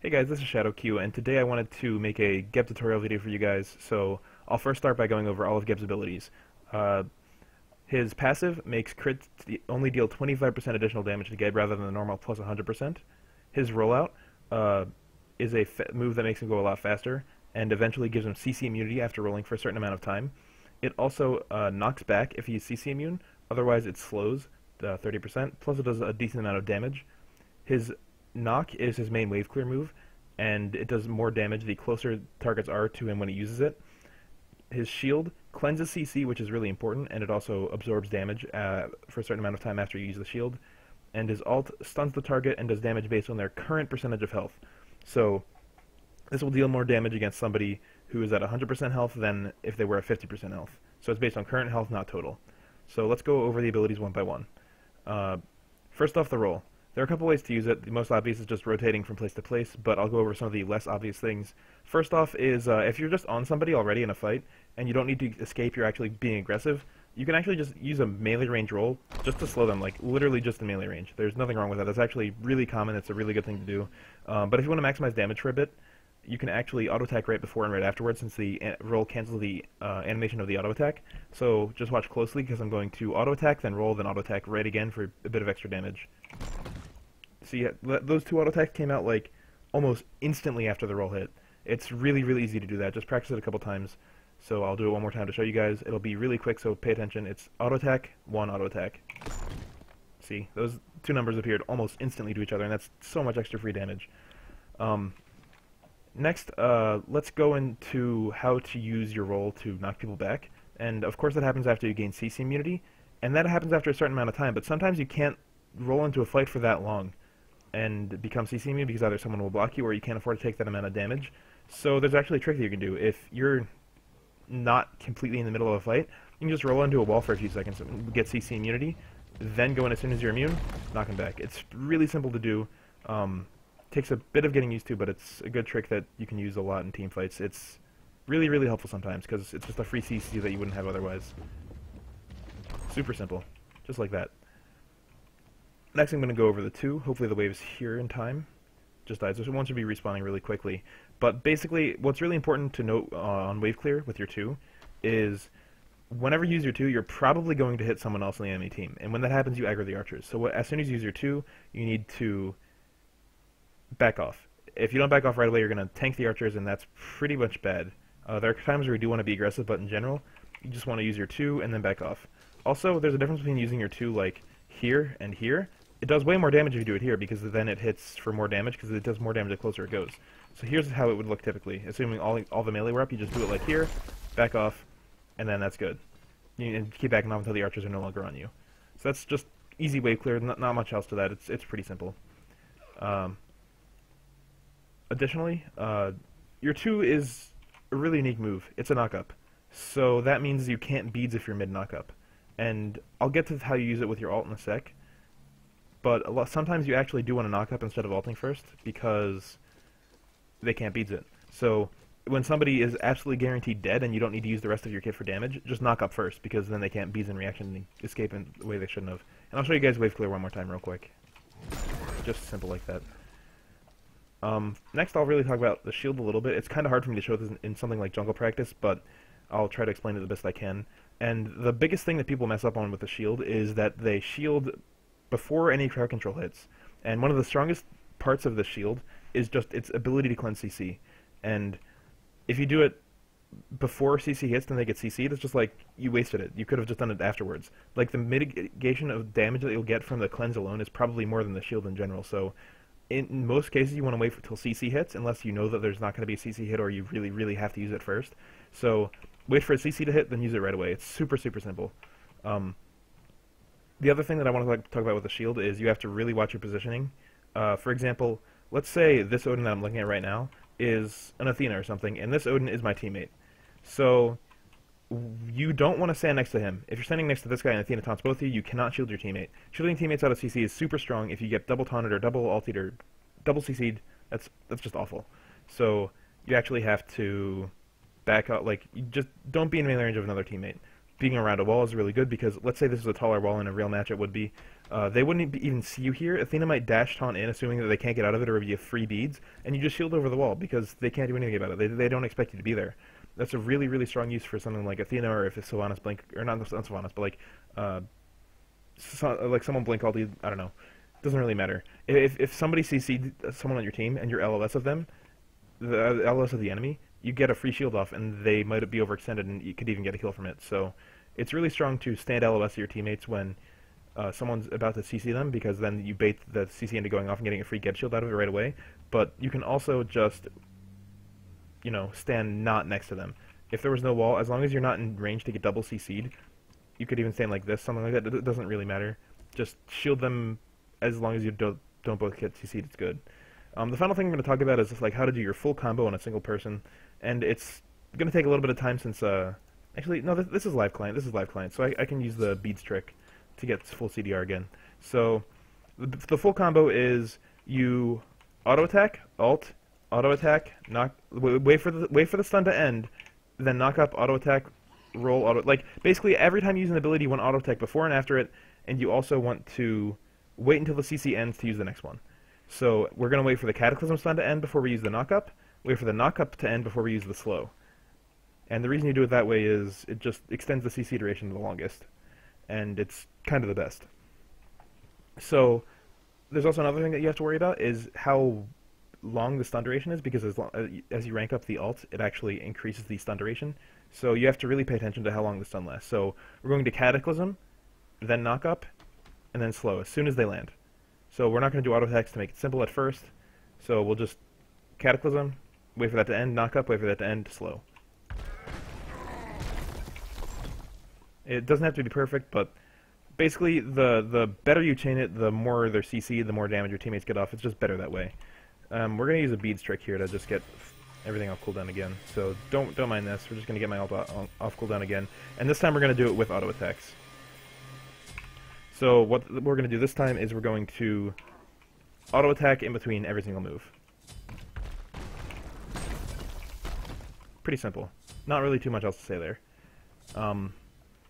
Hey guys, this is Shadowq, and today I wanted to make a Geb tutorial video for you guys. So I'll first start by going over all of Geb's abilities. Uh, his passive makes crits only deal 25% additional damage to Geb rather than the normal plus 100%. His rollout is a move that makes him go a lot faster, and eventually gives him CC immunity after rolling for a certain amount of time. It also knocks back if he's CC immune, otherwise it slows 30%, plus it does a decent amount of damage. His knock is his main wave clear move, and it does more damage the closer targets are to him when he uses it. His shield cleanses CC, which is really important, and it also absorbs damage for a certain amount of time after you use the shield. And his ult stuns the target and does damage based on their current percentage of health. So this will deal more damage against somebody who is at 100% health than if they were at 50% health. So it's based on current health, not total. So let's go over the abilities one by one. First off, the roll. There are a couple ways to use it. The most obvious is just rotating from place to place, but I'll go over some of the less obvious things. First off is if you're just on somebody already in a fight, and you don't need to escape, you're actually being aggressive, you can actually just use a melee range roll just to slow them, like literally just in melee range. There's nothing wrong with that. That's actually really common. It's a really good thing to do. But if you want to maximize damage for a bit, you can actually auto-attack right before and right afterwards, since the roll cancels the animation of the auto-attack. So just watch closely, because I'm going to auto-attack, then roll, then auto-attack right again for a bit of extra damage. See, those two auto attacks came out like almost instantly after the roll hit. It's really, really easy to do that. Just practice it a couple times. So I'll do it one more time to show you guys. It'll be really quick, so pay attention. It's auto attack, one auto attack. See, those two numbers appeared almost instantly to each other, and that's so much extra free damage. Next, let's go into how to use your roll to knock people back. And of course that happens after you gain CC immunity, and that happens after a certain amount of time, but sometimes you can't roll into a fight for that long and become CC immune because either someone will block you or you can't afford to take that amount of damage. So there's actually a trick that you can do. If you're not completely in the middle of a fight, you can just roll into a wall for a few seconds and get CC immunity, then go in as soon as you're immune, knock him back. It's really simple to do. Takes a bit of getting used to, but it's a good trick that you can use a lot in team fights. It's really, really helpful sometimes because it's just a free CC that you wouldn't have otherwise. Super simple. Just like that. Next I'm going to go over the two. Hopefully the wave's here in time. Just died, so one should be respawning really quickly. But basically, what's really important to note on wave clear with your two is whenever you use your two, you're probably going to hit someone else on the enemy team. And when that happens, you aggro the archers. So as soon as you use your two, you need to back off. If you don't back off right away, you're going to tank the archers, and that's pretty much bad. There are times where you do want to be aggressive, but in general, you just want to use your two and then back off. Also, there's a difference between using your two like here and here. It does way more damage if you do it here, because then it hits for more damage, because it does more damage the closer it goes. So here's how it would look typically. Assuming all the melee were up, you just do it like here, back off, and then that's good. You keep backing off until the archers are no longer on you. So that's just easy wave clear, not much else to that. It's pretty simple. Additionally, your 2 is a really unique move. It's a knock-up. So that means you can't beads if you're mid-knock-up. And I'll get to how you use it with your ult in a sec. But sometimes you actually do want to knock up instead of ulting first, because they can't beads it. So when somebody is absolutely guaranteed dead and you don't need to use the rest of your kit for damage, just knock up first, because then they can't beads in reaction and escape in the way they shouldn't have. And I'll show you guys wave clear one more time real quick. Just simple like that. Next I'll really talk about the shield a little bit. It's kind of hard for me to show this in something like jungle practice, but I'll try to explain it the best I can. And the biggest thing that people mess up on with the shield is that they shield before any crowd control hits. And one of the strongest parts of the shield is just its ability to cleanse CC. And if you do it before CC hits, then they get CC'd. It's just like you wasted it. You could have just done it afterwards. Like, the mitigation of damage that you'll get from the cleanse alone is probably more than the shield in general. So in most cases, you want to wait until CC hits, unless you know that there's not going to be a CC hit or you really, really have to use it first. So wait for a CC to hit, then use it right away. It's super, super simple. The other thing that I want to talk about with the shield is you have to really watch your positioning. For example, let's say this Odin that I'm looking at right now is an Athena or something, and this Odin is my teammate. So you don't want to stand next to him. If you're standing next to this guy and Athena taunts both of you, you cannot shield your teammate. Shielding teammates out of CC is super strong. If you get double taunted or double ulted or double CC'd, that's just awful. So you actually have to back up. Like, you just don't be in melee range of another teammate. Being around a wall is really good, because let's say this is a taller wall in a real match, it would be. They wouldn't even see you here. Athena might dash taunt in, assuming that they can't get out of it or give you free beads, and you just shield over the wall because they can't do anything about it. They don't expect you to be there. That's a really, really strong use for something like Athena, or if it's Sylvanas Blink, or not Sylvanas, but like someone Blink ulti, I don't know. Doesn't really matter. If somebody CC'd someone on your team and you're LOS of them, the LOS of the enemy, you get a free shield off, and they might be overextended, and you could even get a kill from it. So it's really strong to stand LOS of your teammates when someone's about to CC them, because then you bait the CC into going off and getting a free get shield out of it right away. But you can also just, you know, stand not next to them. If there was no wall, as long as you're not in range to get double CC'd, you could even stand like this, something like that. It doesn't really matter. Just shield them as long as you don't both get CC'd. It's good. The final thing I'm going to talk about is just like how to do your full combo on a single person, and it's going to take a little bit of time since actually no, this is live client. This is live client, so I can use the beads trick to get full CDR again. So the full combo is you auto attack, alt, auto attack, knock, wait for the stun to end, then knock up, auto attack, roll, auto, like basically every time you use an ability you want auto attack before and after it, and you also want to wait until the CC ends to use the next one. So we're going to wait for the Cataclysm stun to end before we use the knock up, wait for the knock up to end before we use the slow. And the reason you do it that way is it just extends the CC duration the longest, and it's kind of the best. So there's also another thing that you have to worry about is how long the stun duration is, because as you rank up the ult, it actually increases the stun duration. So you have to really pay attention to how long the stun lasts. So we're going to Cataclysm, then knock up, and then slow as soon as they land. So we're not going to do auto attacks to make it simple at first. So we'll just Cataclysm, wait for that to end, knock up, wait for that to end, slow. It doesn't have to be perfect, but basically the better you chain it, the more they're CC, the more damage your teammates get off. It's just better that way. We're going to use a beads trick here to just get everything off cooldown again. So don't mind this. We're just going to get my ult off cooldown again. And this time we're going to do it with auto attacks. So what we're going to do this time is we're going to auto attack in between every single move. Pretty simple. Not really too much else to say there.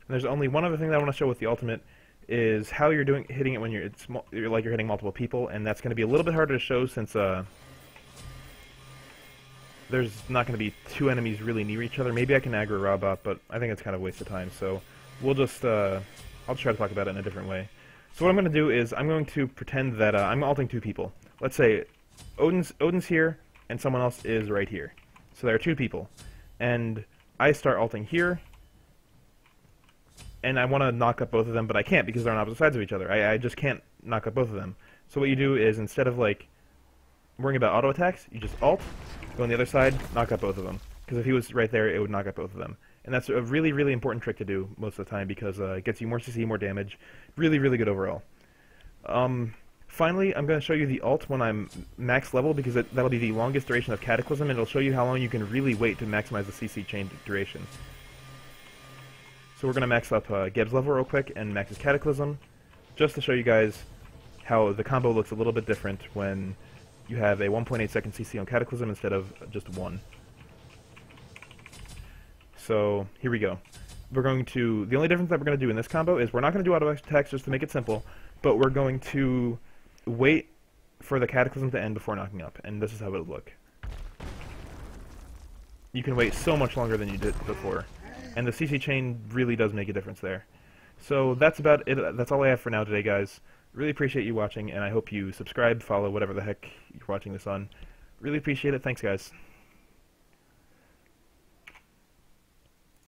There's only one other thing that I want to show with the ultimate is how you're hitting it when you're hitting multiple people, and that's going to be a little bit harder to show since there's not going to be two enemies really near each other. Maybe I can aggro Robot, but I think it's kind of a waste of time. So we'll just I'll just try to talk about it in a different way. So what I'm going to do is I'm going to pretend that I'm ulting two people. Let's say Odin's here and someone else is right here. So there are two people, and I start ulting here. And I want to knock up both of them, but I can't because they're on opposite sides of each other. I just can't knock up both of them. So what you do is, instead of like worrying about auto attacks, you just ult, go on the other side, knock up both of them. Because if he was right there, it would knock up both of them. And that's a really, really important trick to do most of the time because it gets you more CC, more damage. Really, really good overall. Finally, I'm going to show you the ult when I'm max level because that'll be the longest duration of Cataclysm, and it'll show you how long you can really wait to maximize the CC chain duration. So we're going to max up Geb's level real quick and max his Cataclysm, just to show you guys how the combo looks a little bit different when you have a 1.8 second CC on Cataclysm instead of just 1. So here we go. The only difference that we're going to do in this combo is we're not going to do auto attacks just to make it simple, but we're going to wait for the Cataclysm to end before knocking up, and this is how it would look. You can wait so much longer than you did before. And the CC chain really does make a difference there. So that's about it. That's all I have for now today, guys. Really appreciate you watching, and I hope you subscribe, follow, whatever the heck you're watching this on. Really appreciate it. Thanks, guys.